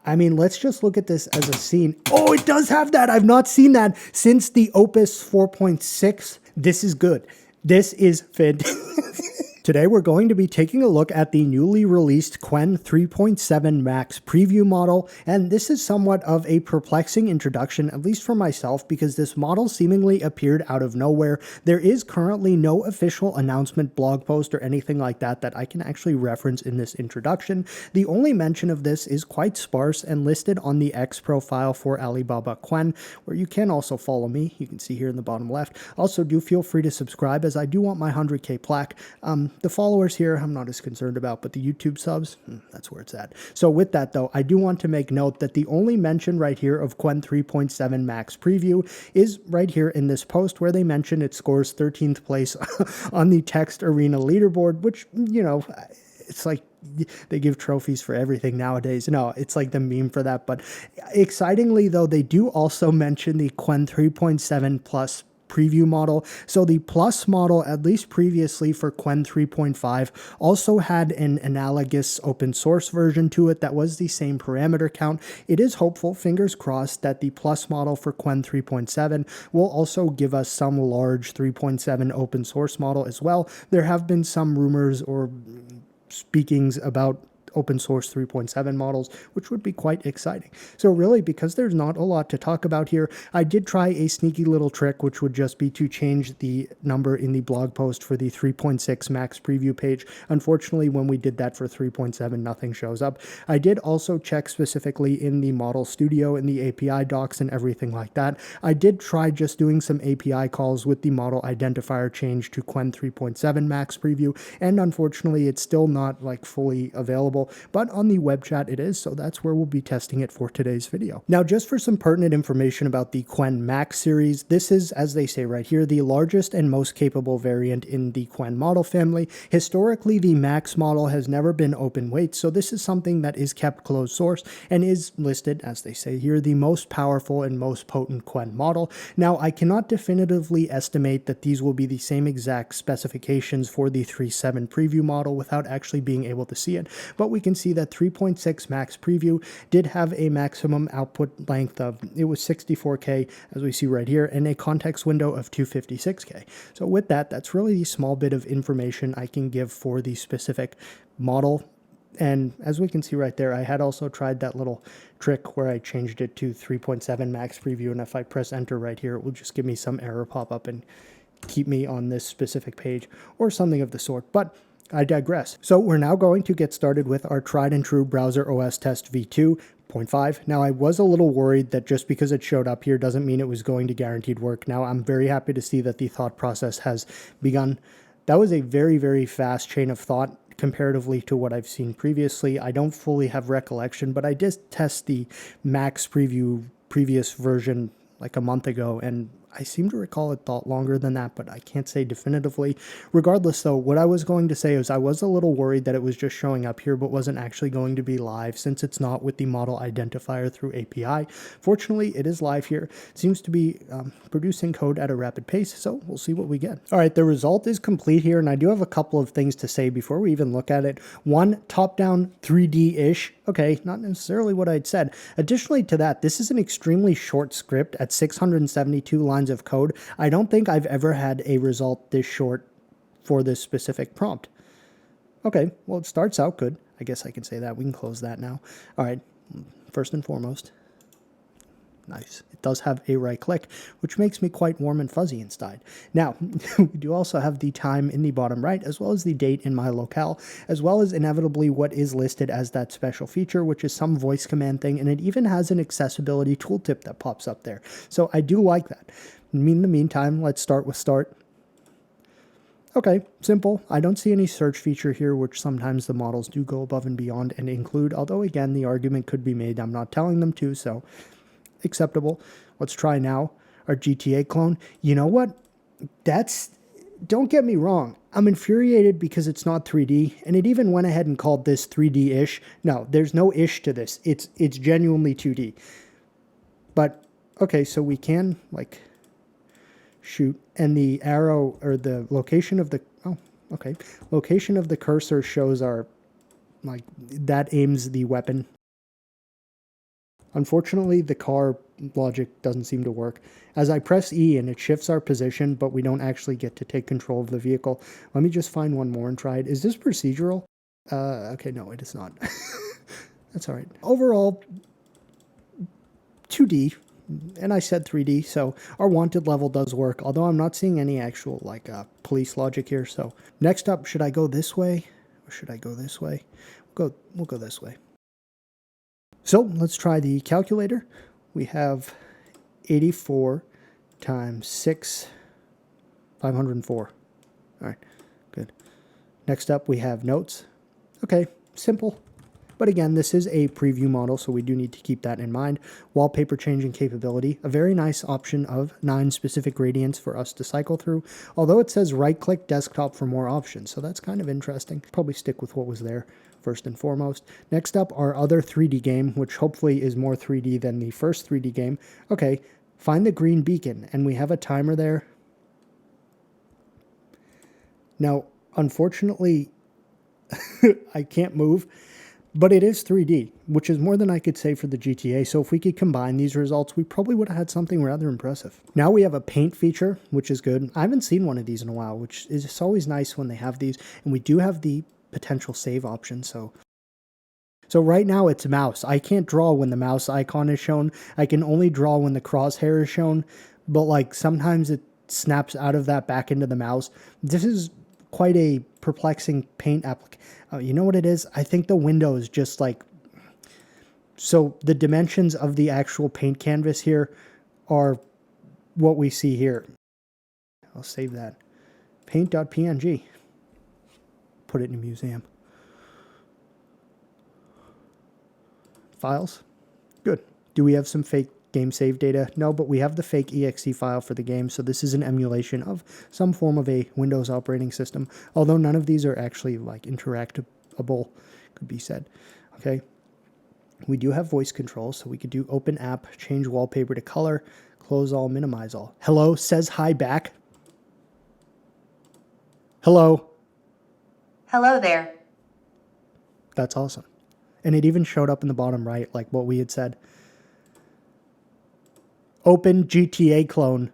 I mean, let's just look at this as a scene. Oh, it does have that. I've not seen that since the Opus 4.6. This is good. This is fantastic. Today we're going to be taking a look at the newly released Qwen3.7-Max Preview model, and this is somewhat of a perplexing introduction, at least for myself, because this model seemingly appeared out of nowhere. There is currently no official announcement, blog post, or anything like that that I can actually reference in this introduction. The only mention of this is quite sparse and listed on the X profile for Alibaba Qwen, where you can also follow me. You can see here in the bottom left. Also, do feel free to subscribe, as I do want my 100K plaque. The followers here, I'm not as concerned about, but the YouTube subs, that's where it's at. So with that, though, I do want to make note that the only mention right here of Qwen3.7-Max Preview is right here in this post, where they mention it scores 13th place on the Text Arena leaderboard, which, you know, it's like they give trophies for everything nowadays. No, it's like the meme for that. But excitingly, though, they do also mention the Qwen 3.7 Plus preview model. So the Plus model, at least previously for Qwen 3.5, also had an analogous open source version to it that was the same parameter count. It is hopeful, fingers crossed, that the Plus model for Qwen 3.7 will also give us some large 3.7 open source model as well. There have been some rumors or speakings about open source 3.7 models, which would be quite exciting. So really, because there's not a lot to talk about here, I did try a sneaky little trick, which would just be to change the number in the blog post for the 3.6 Max Preview page. Unfortunately, when we did that for 3.7, nothing shows up. I did also check specifically in the Model Studio, in the API docs and everything like that. I did try just doing some API calls with the model identifier change to Qwen 3.7 Max Preview, and unfortunately, it's still not like fully available. But on the web chat it is, so that's where we'll be testing it for today's video. Now, just for some pertinent information about the Qwen Max series, this is, as they say right here, the largest and most capable variant in the Qwen model family. Historically, the Max model has never been open weight, so this is something that is kept closed source and is listed, as they say here, the most powerful and most potent Qwen model. Now, I cannot definitively estimate that these will be the same exact specifications for the 3.7 preview model without actually being able to see it, but we can see that 3.6 Max Preview did have a maximum output length of, it was 64K, as we see right here, and a context window of 256K. So with that, that's really the small bit of information I can give for the specific model. And as we can see right there, I had also tried that little trick where I changed it to 3.7 Max Preview, and if I press enter right here, it will just give me some error pop up and keep me on this specific page or something of the sort. But I digress. So we're now going to get started with our tried and true browser OS test v2.5. Now, I was a little worried that just because it showed up here doesn't mean it was going to guaranteed work. Now, I'm very happy to see that the thought process has begun. That was a very, very fast chain of thought comparatively to what I've seen previously. I don't fully have recollection, but I did test the Max Preview previous version like a month ago, and I seem to recall it thought longer than that, but I can't say definitively. Regardless, though, what I was going to say is I was a little worried that it was just showing up here but wasn't actually going to be live, since it's not with the model identifier through API. Fortunately, it is live here. It seems to be producing code at a rapid pace, so we'll see what we get. All right, the result is complete here, and I do have a couple of things to say before we even look at it. One, top-down 3D-ish. Okay, not necessarily what I'd said. Additionally to that, this is an extremely short script at 672 lines of code. I don't think I've ever had a result this short for this specific prompt. Okay, well, it starts out good. I guess I can say that. We can close that now. All right, first and foremost, nice. It does have a right click, which makes me quite warm and fuzzy inside. Now, we do also have the time in the bottom right, as well as the date in my locale, as well as inevitably what is listed as that special feature, which is some voice command thing, and it even has an accessibility tooltip that pops up there. So I do like that. In the meantime, let's start with start. Okay, simple. I don't see any search feature here, which sometimes the models do go above and beyond and include, although again, the argument could be made I'm not telling them to, so acceptable. Let's try now our GTA clone. You know what? Don't get me wrong. I'm infuriated because it's not 3D, and it even went ahead and called this 3D-ish. No, there's no ish to this. It's genuinely 2D. But, okay, so we can, like, shoot, and the arrow, or the location of the, oh, okay, location of the cursor shows our, like, that aims the weapon Unfortunately, the car logic doesn't seem to work. As I press E and it shifts our position, but we don't actually get to take control of the vehicle. Let me just find one more and try it. Is this procedural? Okay, no, it is not. That's all right. Overall, 2D, and I said 3D, so our wanted level does work, although I'm not seeing any actual like police logic here. So next up, should I go this way or should I go this way? We'll go this way. So let's try the calculator. We have 84 times 6, 504. All right, good. Next up, we have notes. Okay, simple. But again, this is a preview model, so we do need to keep that in mind. Wallpaper changing capability, a very nice option of 9 specific gradients for us to cycle through, although it says right-click desktop for more options, so that's kind of interesting. Probably stick with what was there first and foremost. Next up, our other 3D game, which hopefully is more 3D than the first 3D game. Okay, find the green beacon, and we have a timer there. Now, unfortunately, I can't move. But it is 3D, which is more than I could say for the GTA, so if we could combine these results, we probably would have had something rather impressive. Now we have a paint feature, which is good. I haven't seen one of these in a while, which is it's always nice when they have these, and we do have the potential save option, so right now it's mouse. I can't draw when the mouse icon is shown. I can only draw when the crosshair is shown, but like sometimes it snaps out of that back into the mouse. This is quite a perplexing paint application. You know what it is? I think the window is just like... So the dimensions of the actual paint canvas here are what we see here. I'll save that. Paint.png. Put it in a museum. Files. Good. Do we have some fake game save data? No, but we have the fake exe file for the game, so this is an emulation of some form of a Windows operating system, although none of these are actually like interactable, could be said. Okay. We do have voice control, so we could do open app, change wallpaper to color, close all, minimize all. Hello says hi back. Hello. Hello there. That's awesome. And it even showed up in the bottom right, like what we had said. Open GTA clone.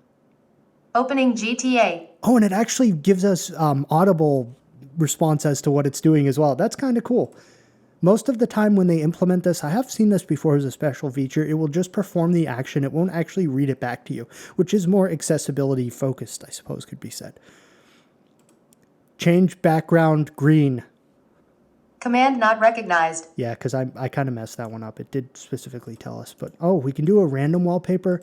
Opening GTA. Oh, and it actually gives us audible response as to what it's doing as well. That's kind of cool. Most of the time when they implement this, I have seen this before as a special feature, it will just perform the action. It won't actually read it back to you, which is more accessibility focused, I suppose could be said. Change background green. Command not recognized. Yeah, because I kind of messed that one up. It did specifically tell us. But, oh, we can do a random wallpaper.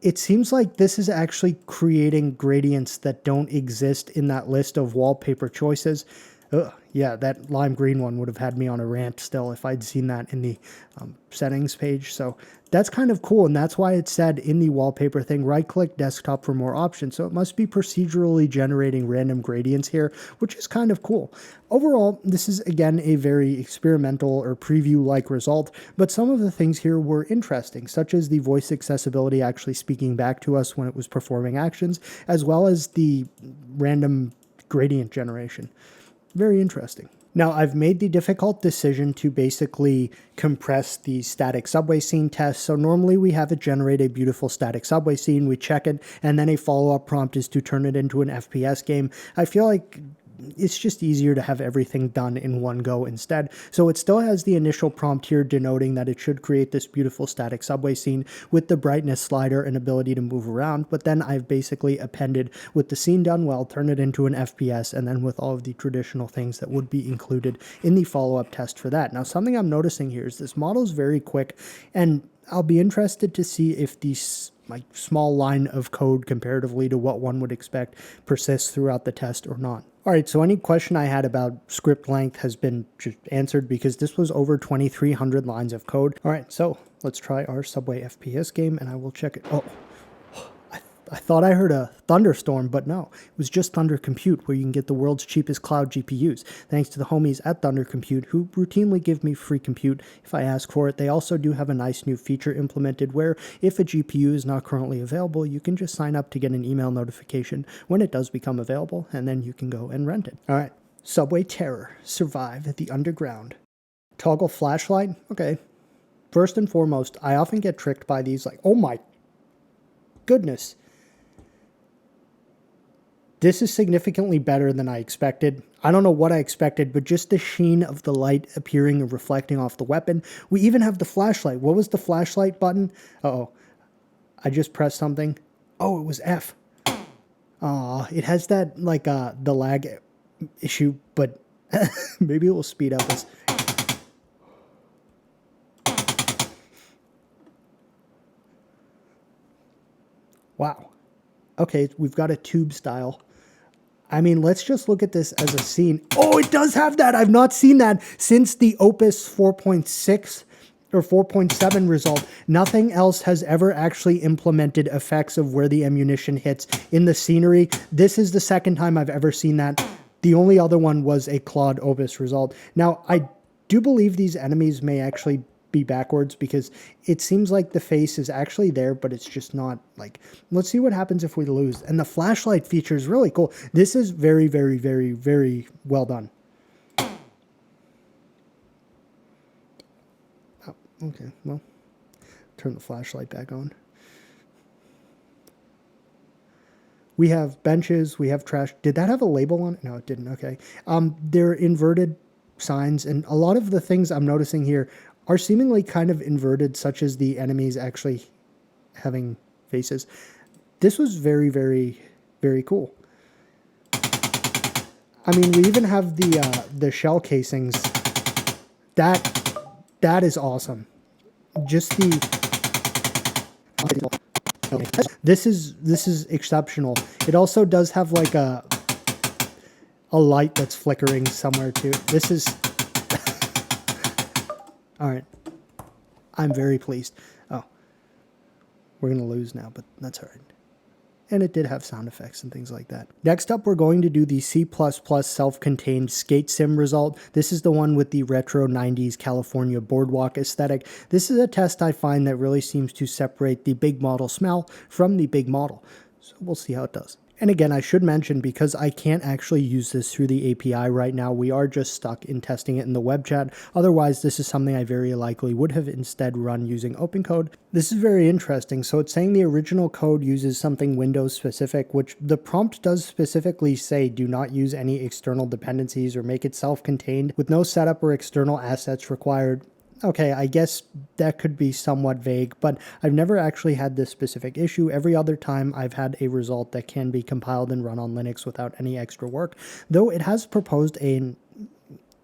It seems like this is actually creating gradients that don't exist in that list of wallpaper choices. Ugh, yeah, that lime green one would have had me on a rant still if I'd seen that in the settings page. So that's kind of cool, and that's why it said in the wallpaper thing, right-click desktop for more options. So it must be procedurally generating random gradients here, which is kind of cool. Overall, this is, again, a very experimental or preview-like result, but some of the things here were interesting, such as the voice accessibility actually speaking back to us when it was performing actions, as well as the random gradient generation. Very interesting. Now, I've made the difficult decision to basically compress the static subway scene test. So normally we have it generate a beautiful static subway scene, we check it, and then a follow-up prompt is to turn it into an FPS game. I feel like it's just easier to have everything done in one go instead. So it still has the initial prompt here denoting that it should create this beautiful static subway scene with the brightness slider and ability to move around. But then I've basically appended with the scene done well, turn it into an FPS, and then with all of the traditional things that would be included in the follow-up test for that. Now, something I'm noticing here is this model is very quick, and I'll be interested to see if these small line of code comparatively to what one would expect persists throughout the test or not. All right, so any question I had about script length has been just answered because this was over 2,300 lines of code. All right, so let's try our Subway FPS game and I will check it. Oh, I thought I heard a thunderstorm, but no, it was just Thunder Compute, where you can get the world's cheapest cloud GPUs. Thanks to the homies at Thunder Compute, who routinely give me free compute if I ask for it. They also do have a nice new feature implemented where if a GPU is not currently available, you can just sign up to get an email notification when it does become available, and then you can go and rent it. All right, Subway Terror, survive the underground. Toggle flashlight, okay. first and foremost, I often get tricked by these like, oh my goodness. This is significantly better than I expected. I don't know what I expected, but just the sheen of the light appearing and reflecting off the weapon. We even have the flashlight. What was the flashlight button? Uh-oh. I just pressed something. Oh, it was F. It has that, like, the lag issue, but maybe it will speed up this. Wow. Okay, we've got a tube style. I mean, let's just look at this as a scene. Oh, it does have that. I've not seen that since the Opus 4.6 or 4.7 result. Nothing else has ever actually implemented effects of where the ammunition hits in the scenery. This is the second time I've ever seen that. The only other one was a Claude Opus result. Now, I do believe these enemies may actually be backwards because it seems like the face is actually there, but it's just not. Like, let's see what happens if we lose. And the flashlight feature is really cool. This is very, very, very, very well done. Oh, okay, well, turn the flashlight back on. We have benches, we have trash. Did that have a label on it? No, it didn't. Okay. They're inverted signs, and a lot of the things I'm noticing here are seemingly kind of inverted, such as the enemies actually having faces. This was very, very, very cool. I mean, we even have the shell casings. That is awesome. Just the this is exceptional. It also does have like a light that's flickering somewhere too. This is all right. I'm very pleased. Oh, we're going to lose now, but that's all right. And it did have sound effects and things like that. Next up, we're going to do the C++ self-contained skate sim result. This is the one with the retro 90s California boardwalk aesthetic. This is a test I find that really seems to separate the big model smell from the big model. So we'll see how it does. And again, I should mention, because I can't actually use this through the API right now, we are just stuck in testing it in the web chat. Otherwise, this is something I very likely would have instead run using OpenCode. This is very interesting. So it's saying the original code uses something Windows specific, which the prompt does specifically say do not use any external dependencies or make it self-contained with no setup or external assets required. Okay, I guess that could be somewhat vague, but I've never actually had this specific issue. Every other time I've had a result that can be compiled and run on Linux without any extra work, though it has proposed an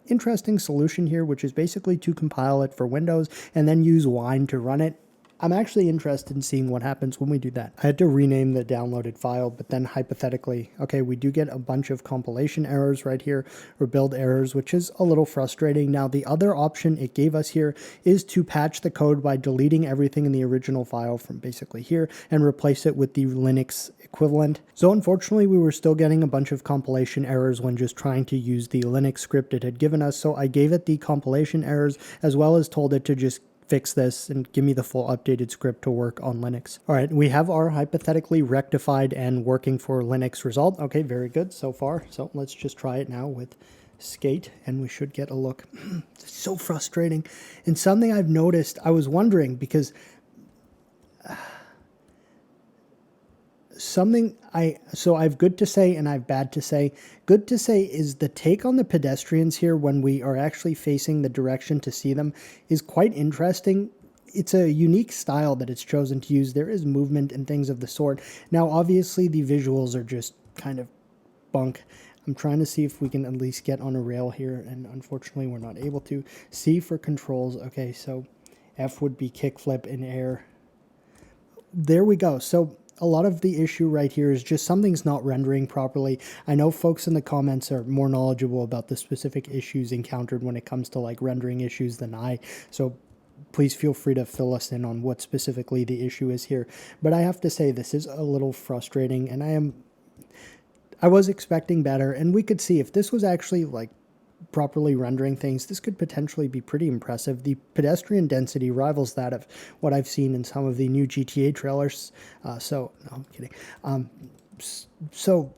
interesting solution here, which is basically to compile it for Windows and then use Wine to run it. I'm actually interested in seeing what happens when we do that. I had to rename the downloaded file, but then hypothetically, okay, we do get a bunch of compilation errors right here, or build errors, which is a little frustrating. Now, the other option it gave us here is to patch the code by deleting everything in the original file from basically here and replace it with the Linux equivalent. So unfortunately, we were still getting a bunch of compilation errors when just trying to use the Linux script it had given us. So I gave it the compilation errors as well as told it to just fix this and give me the full updated script to work on Linux. All right, we have our hypothetically rectified and working for Linux result. Okay, very good so far. So let's just try it now with Skate and we should get a look. It's so frustrating. And something I've noticed, I was wondering because so I've good to say and I've bad to say. Good to say is the take on the pedestrians here when we are actually facing the direction to see them is quite interesting. It's a unique style that it's chosen to use. There is movement and things of the sort. Now, obviously, the visuals are just kind of bunk. I'm trying to see if we can at least get on a rail here, and unfortunately, we're not able to. C for controls. Okay, so F would be kickflip in air. There we go. So a lot of the issue right here is just something's not rendering properly. I know folks in the comments are more knowledgeable about the specific issues encountered when it comes to like rendering issues than I. So please feel free to fill us in on what specifically the issue is here. But I have to say this is a little frustrating, and I was expecting better, and we could see if this was actually like properly rendering things, this could potentially be pretty impressive. The pedestrian density rivals that of what I've seen in some of the new GTA trailers. No, I'm kidding. So,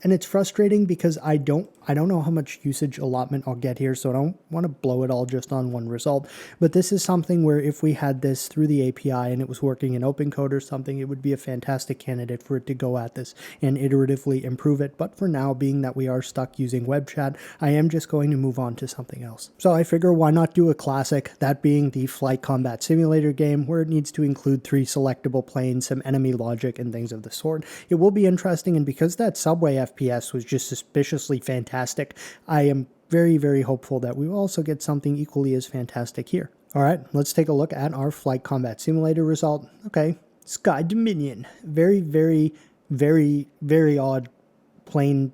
and it's frustrating because I don't know how much usage allotment I'll get here, so I don't want to blow it all just on one result. But this is something where if we had this through the API and it was working in OpenCode or something, it would be a fantastic candidate for it to go at this and iteratively improve it. But for now, being that we are stuck using web chat, I am just going to move on to something else. So I figure why not do a classic, that being the flight combat simulator game, where it needs to include 3 selectable planes, some enemy logic, and things of the sort. It will be interesting, and because that subway FPS was just suspiciously fantastic, I am very, very hopeful that we will also get something equally as fantastic here. All right, let's take a look at our flight combat simulator result. Okay, Sky Dominion. Very, very, very, very odd plane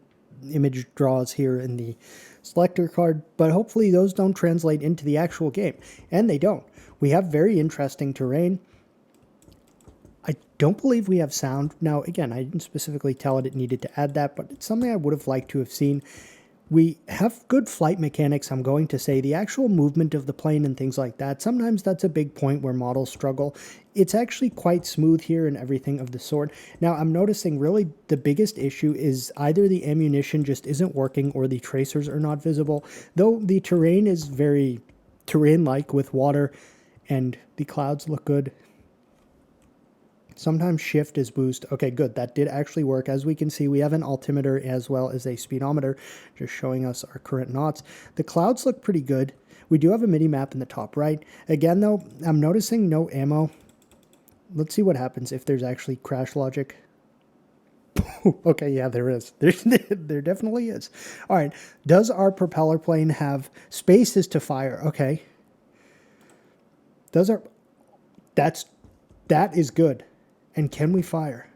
image draws here in the selector card, but hopefully those don't translate into the actual game, and they don't. We have very interesting terrain. I don't believe we have sound. Now, again, I didn't specifically tell it needed to add that, but it's something I would have liked to have seen. We have good flight mechanics, I'm going to say. The actual movement of the plane and things like that, sometimes that's a big point where models struggle. It's actually quite smooth here and everything of the sort. Now, I'm noticing really the biggest issue is either the ammunition just isn't working or the tracers are not visible, though the terrain is very terrain-like with water and the clouds look good. Sometimes shift is boost. Okay, good. That did actually work. As we can see, we have an altimeter as well as a speedometer, just showing us our current knots. The clouds look pretty good. We do have a mini map in the top right. Again, though, I'm noticing no ammo. Let's see what happens if there's actually crash logic. Okay, yeah, there is. There definitely is. All right. Does our propeller plane have spaces to fire? Okay. Does our... That is good. And can we fire?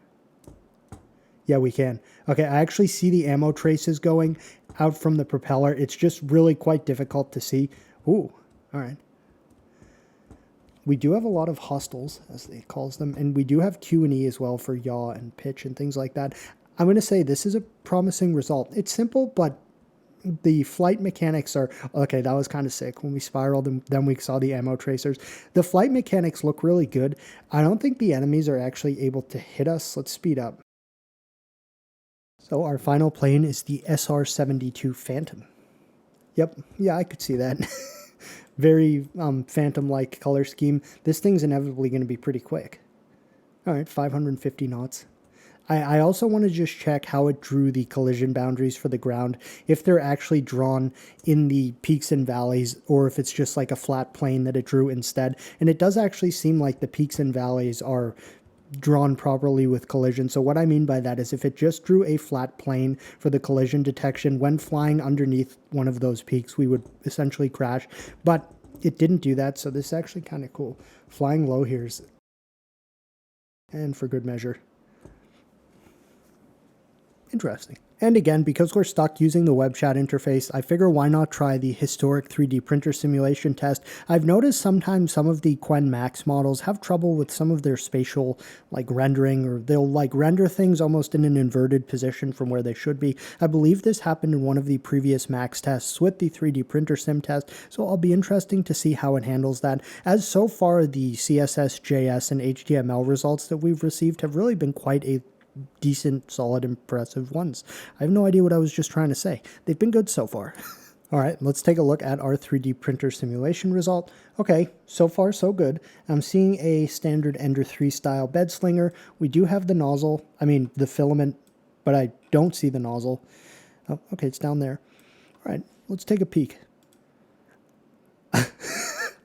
Yeah, we can. Okay, I actually see the ammo traces going out from the propeller. It's just really quite difficult to see. Ooh, all right. We do have a lot of hostiles, as they calls them, and we do have Q&E as well for yaw and pitch and things like that. I'm going to say this is a promising result. It's simple, but the flight mechanics are... Okay, that was kind of sick. When we spiraled, and then we saw the ammo tracers. The flight mechanics look really good. I don't think the enemies are actually able to hit us. Let's speed up. So our final plane is the SR-72 Phantom. Yep, yeah, I could see that. Very Phantom-like color scheme. This thing's inevitably going to be pretty quick. All right, 550 knots. I also want to just check how it drew the collision boundaries for the ground, if they're actually drawn in the peaks and valleys, or if it's just like a flat plane that it drew instead. And it does actually seem like the peaks and valleys are drawn properly with collision. So what I mean by that is if it just drew a flat plane for the collision detection, when flying underneath one of those peaks, we would essentially crash. But it didn't do that, so this is actually kind of cool. Flying low here is... and for good measure. Interesting. And again, because we're stuck using the web chat interface, I figure why not try the historic 3D printer simulation test. I've noticed sometimes some of the Qwen3.7-Max models have trouble with some of their spatial rendering, or they'll render things almost in an inverted position from where they should be. I believe this happened in one of the previous Max tests with the 3D printer sim test, so I'll be interesting to see how it handles that, as so far the CSS, JS, and HTML results that we've received have really been quite a decent, solid, impressive ones. I have no idea what I was just trying to say. They've been good so far. All right, let's take a look at our 3D printer simulation result. Okay, so far so good. I'm seeing a standard Ender 3 style bed slinger. We do have the nozzle, the filament, but I don't see the nozzle. Oh, okay, it's down there. All right, let's take a peek.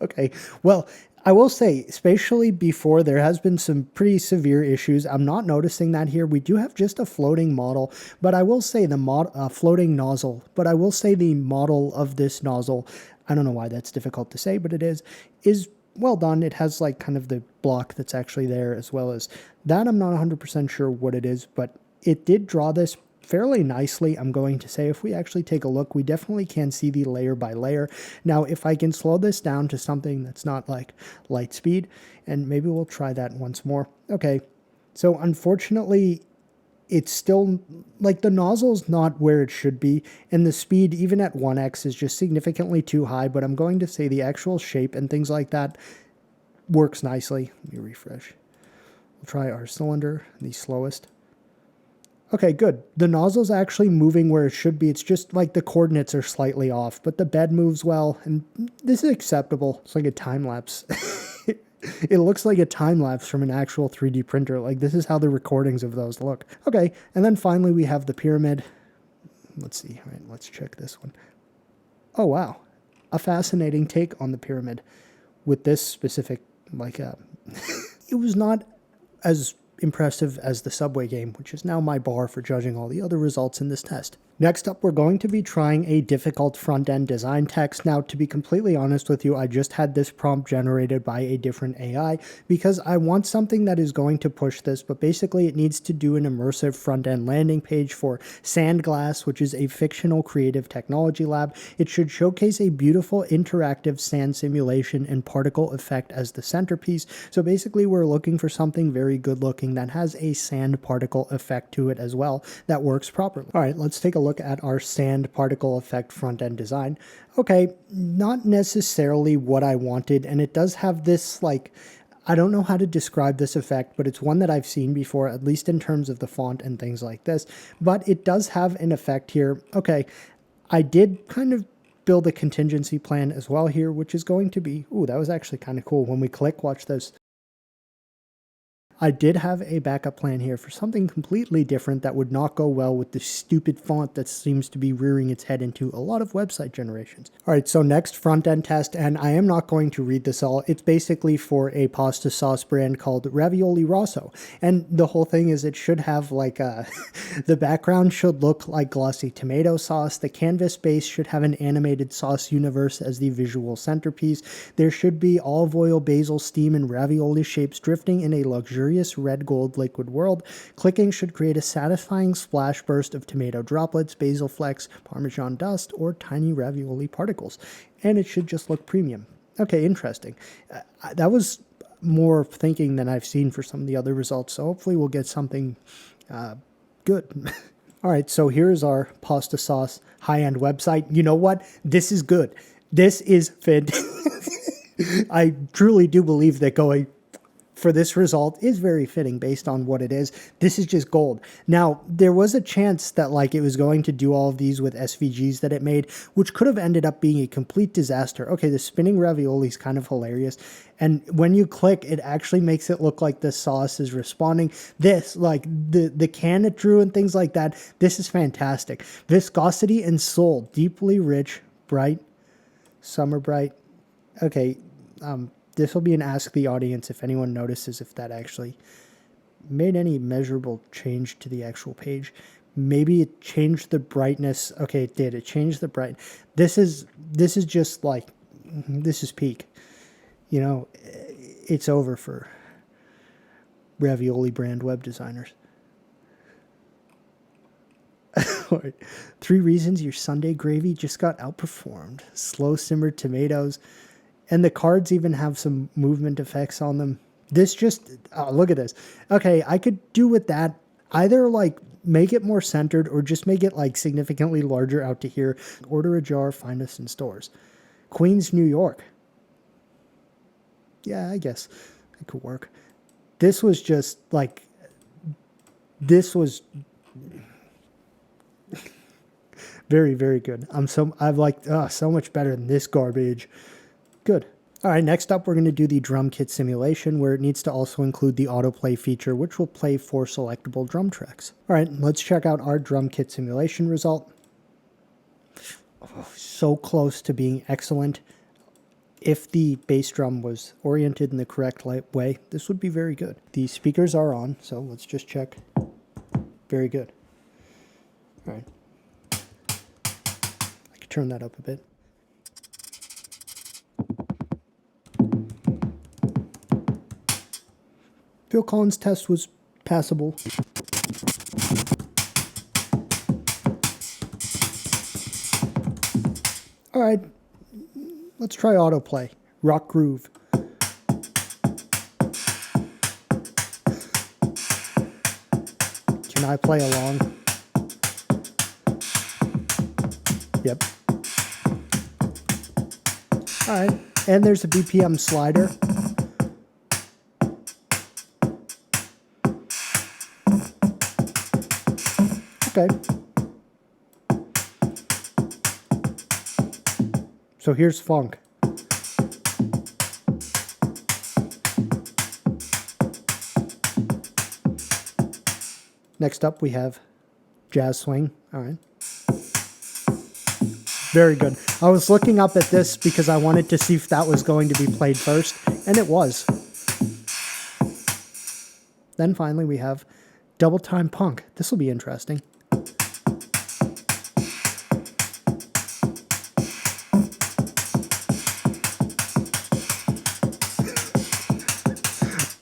Okay, well, I will say, spatially before, there has been some pretty severe issues. I'm not noticing that here. We do have just a floating model, but I will say the floating nozzle, but I will say the model of this nozzle, I don't know why that's difficult to say, but it is well done. It has kind of the block that's actually there, as well as that. I'm not 100% sure what it is, but it did draw this fairly nicely. I'm going to say if we actually take a look, we definitely can see the layer by layer. Now, if I can slow this down to something that's not like light speed, and maybe we'll try that once more. Okay, so unfortunately, it's still the nozzle's not where it should be, and the speed even at 1x is just significantly too high, but I'm going to say the actual shape and things like that works nicely. Let me refresh. We'll try our cylinder, the slowest. Okay, good. The nozzle's actually moving where it should be. It's just like the coordinates are slightly off, but the bed moves well, and this is acceptable. It's like a time lapse. It looks like a time lapse from an actual 3D printer. Like, this is how the recordings of those look. Okay, and then finally we have the pyramid. Let's see. All right, let's check this one. Oh, wow. A fascinating take on the pyramid with this specific, like, it was not as impressive as the Subway game, which is now my bar for judging all the other results in this test. Next up, we're going to be trying a difficult front-end design text. Now, to be completely honest with you, I just had this prompt generated by a different AI because I want something that is going to push this, but basically it needs to do an immersive front-end landing page for Sandglass, which is a fictional creative technology lab. It should showcase a beautiful interactive sand simulation and particle effect as the centerpiece. So basically, we're looking for something very good looking that has a sand particle effect to it as well that works properly. All right, let's take a look at our sand particle effect front-end design. Okay, not necessarily what I wanted, and it does have this, like, I don't know how to describe this effect, but it's one that I've seen before, at least in terms of the font and things like this, but it does have an effect here. Okay, I did kind of build a contingency plan as well here, which is going to be, ooh, that was actually kind of cool. When we click, watch this. I did have a backup plan here for something completely different that would not go well with the stupid font that seems to be rearing its head into a lot of website generations. All right, so next front-end test, and I am not going to read this all. It's basically for a pasta sauce brand called Ravioli Rosso. And the whole thing is it should have like the background should look like glossy tomato sauce. The canvas base should have an animated sauce universe as the visual centerpiece. There should be olive oil, basil, steam, and ravioli shapes drifting in a luxurious red gold liquid world. Clicking should create a satisfying splash burst of tomato droplets, basil flecks, parmesan dust, or tiny ravioli particles. And it should just look premium. Okay, interesting. That was more thinking than I've seen for some of the other results, so hopefully we'll get something good. All right, so here's our pasta sauce high-end website. You know what? This is good. This is fantastic. I truly do believe that going for this result is very fitting based on what it is. This is just gold. Now, there was a chance that like it was going to do all of these with SVGs that it made, which could have ended up being a complete disaster. Okay, the spinning ravioli is kind of hilarious. And when you click, it actually makes it look like the sauce is responding. This, like the can it drew and things like that, this is fantastic. Viscosity and soul, deeply rich, bright, summer bright. Okay, this will be an ask the audience if anyone notices if that actually made any measurable change to the actual page. Maybe it changed the brightness. Okay, it did. It changed the bright. This is just like, this is peak. You know, it's over for ravioli brand web designers. All right. 3 reasons your Sunday gravy just got outperformed. Slow simmered tomatoes. And the cards even have some movement effects on them. This just, oh, look at this. Okay, I could do with that. Either like make it more centered or just make it like significantly larger out to here. Order a jar, find us in stores. Queens, New York. Yeah, I guess it could work. This was just like, this was very, very good. I've liked so much better than this garbage. Good. All right, next up, we're going to do the drum kit simulation where it needs to also include the autoplay feature, which will play 4 selectable drum tracks. All right, let's check out our drum kit simulation result. Oh, so close to being excellent. If the bass drum was oriented in the correct way, this would be very good. The speakers are on, so let's just check. Very good. All right. I could turn that up a bit. Phil Collins' test was passable. All right, let's try autoplay. Rock groove. Can I play along? Yep. All right, and there's a BPM slider. Okay. So here's funk. Next up, we have jazz swing. All right. Very good. I was looking up at this because I wanted to see if that was going to be played first, and it was. Then finally, we have double time punk. This will be interesting.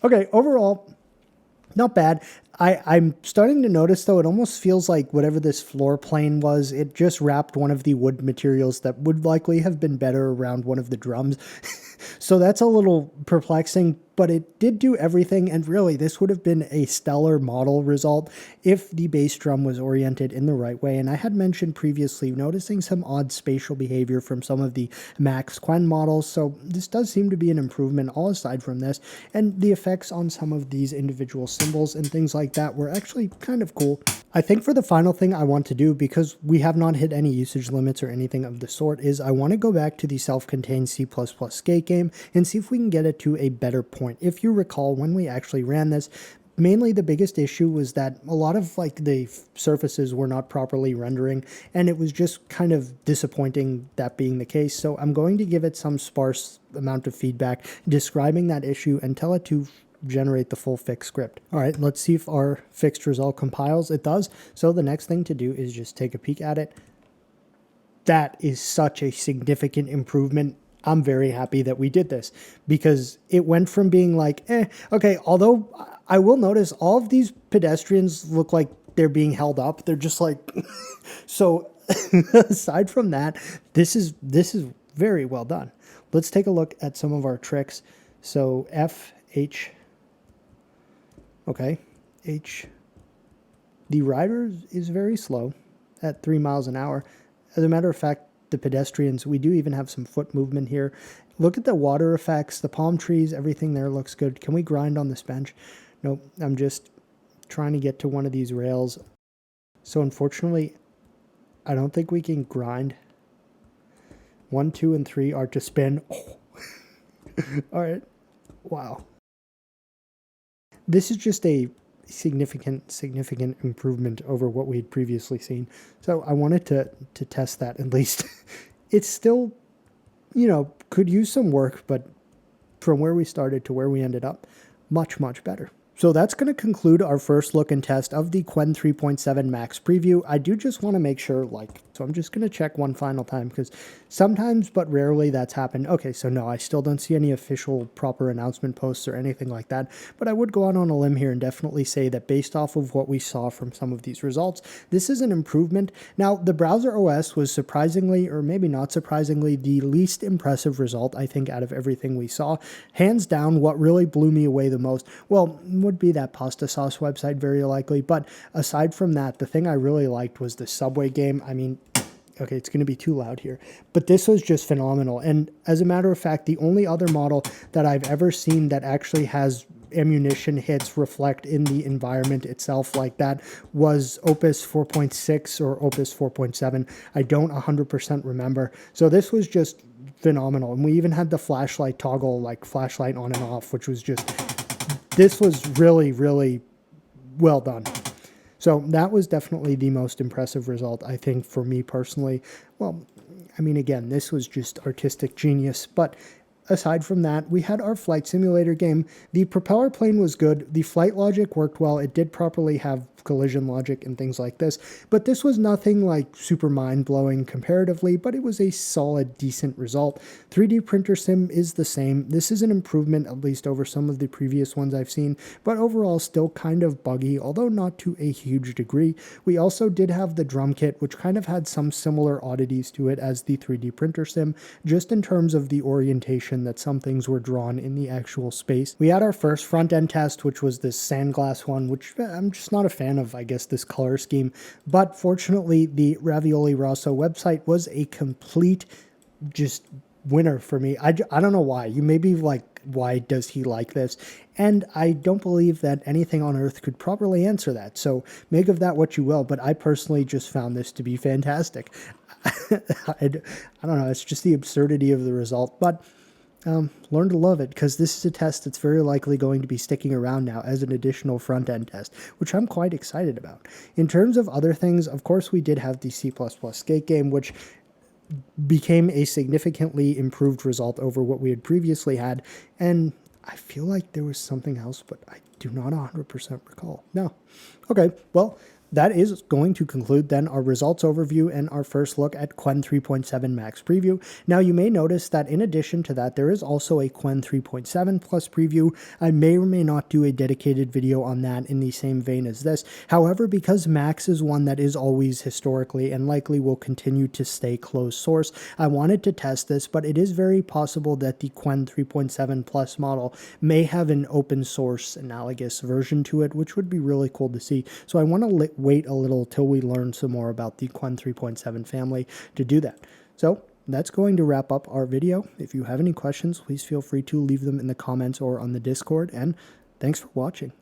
Okay, overall, not bad. I'm starting to notice, though, it almost feels like whatever this floor plane was, it just wrapped one of the wood materials that would likely have been better around one of the drums. So that's a little perplexing, but it did do everything, and really, this would have been a stellar model result if the bass drum was oriented in the right way. And I had mentioned previously noticing some odd spatial behavior from some of the Max Qwen models, so this does seem to be an improvement all aside from this, and the effects on some of these individual cymbals and things like that were actually kind of cool. I think for the final thing I want to do, because we have not hit any usage limits or anything of the sort, is I want to go back to the self-contained C++ skate game and see if we can get it to a better point. If you recall, when we actually ran this, mainly the biggest issue was that a lot of the surfaces were not properly rendering, and it was just kind of disappointing that being the case. So I'm going to give it some sparse amount of feedback describing that issue and tell it to generate the full fix script. All right, let's see if our fixed result compiles. It does. So the next thing to do is just take a peek at it. That is such a significant improvement. I'm very happy that we did this because it went from being like, okay, although I will notice all of these pedestrians look like they're being held up. They're just like, so aside from that, this is very well done. Let's take a look at some of our tricks. So F, H, okay, H. The rider is very slow at 3 miles an hour. As a matter of fact, the pedestrians, we do even have some foot movement here. Look at the water effects, the palm trees, everything there looks good. Can we grind on this bench? Nope, I'm just trying to get to one of these rails. So unfortunately, I don't think we can grind. 1, 2, and 3 are to spin. Oh. All right, wow. This is just a significant improvement over what we had previously seen. So I wanted to test that at least. It's still, could use some work, but from where we started to where we ended up, much better. So that's going to conclude our first look and test of the Qwen3.7-Max Preview. I do just want to make sure, so I'm just going to check one final time because sometimes, but rarely, that's happened. Okay, so no, I still don't see any official proper announcement posts or anything like that, but I would go out on a limb here and definitely say that based off of what we saw from some of these results, this is an improvement. Now, the browser OS was surprisingly, or maybe not surprisingly, the least impressive result, I think, out of everything we saw. Hands down, what really blew me away the most, well, would be that pasta sauce website very likely, but aside from that, the thing I really liked was the Subway game. I mean, okay, it's going to be too loud here, but this was just phenomenal. And as a matter of fact, the only other model that I've ever seen that actually has ammunition hits reflect in the environment itself like that was Opus 4.6 or Opus 4.7. I don't 100% remember. So this was just phenomenal. And we even had the flashlight toggle, like flashlight on and off, which was just, this was really well done. So that was definitely the most impressive result, I think, for me personally. Well, I mean, again, this was just artistic genius, but aside from that, we had our flight simulator game. The propeller plane was good. The flight logic worked well. It did properly have collision logic and things like this, but this was nothing like super mind-blowing comparatively, but it was a solid, decent result. 3D printer sim is the same. This is an improvement, at least over some of the previous ones I've seen, but overall still kind of buggy, although not to a huge degree. We also did have the drum kit, which kind of had some similar oddities to it as the 3D printer sim, just in terms of the orientation that some things were drawn in the actual space. We had our first front-end test, which was this sandglass one, which I'm just not a fan of, I guess, this color scheme. But fortunately, the Ravioli Rosso website was a complete just winner for me. I don't know why. You maybe like why does he like this? And I don't believe that anything on earth could properly answer that. So make of that what you will, but I personally just found this to be fantastic. I don't know, it's just the absurdity of the result, but learn to love it, because this is a test that's very likely going to be sticking around now as an additional front-end test, which I'm quite excited about. In terms of other things, of course, we did have the C++ skate game, which became a significantly improved result over what we had previously had, and I feel like there was something else, but I do not 100% recall. No. Okay, well, that is going to conclude then our results overview and our first look at Qwen 3.7 Max Preview. Now you may notice that in addition to that, there is also a Qwen 3.7 Plus Preview. I may or may not do a dedicated video on that in the same vein as this. However, because Max is one that is always historically and likely will continue to stay closed source, I wanted to test this, but it is very possible that the Qwen 3.7 Plus model may have an open source analogous version to it, which would be really cool to see. So I want to wait a little till we learn some more about the Qwen 3.7 family to do that. So that's going to wrap up our video. If you have any questions, please feel free to leave them in the comments or on the Discord, and thanks for watching.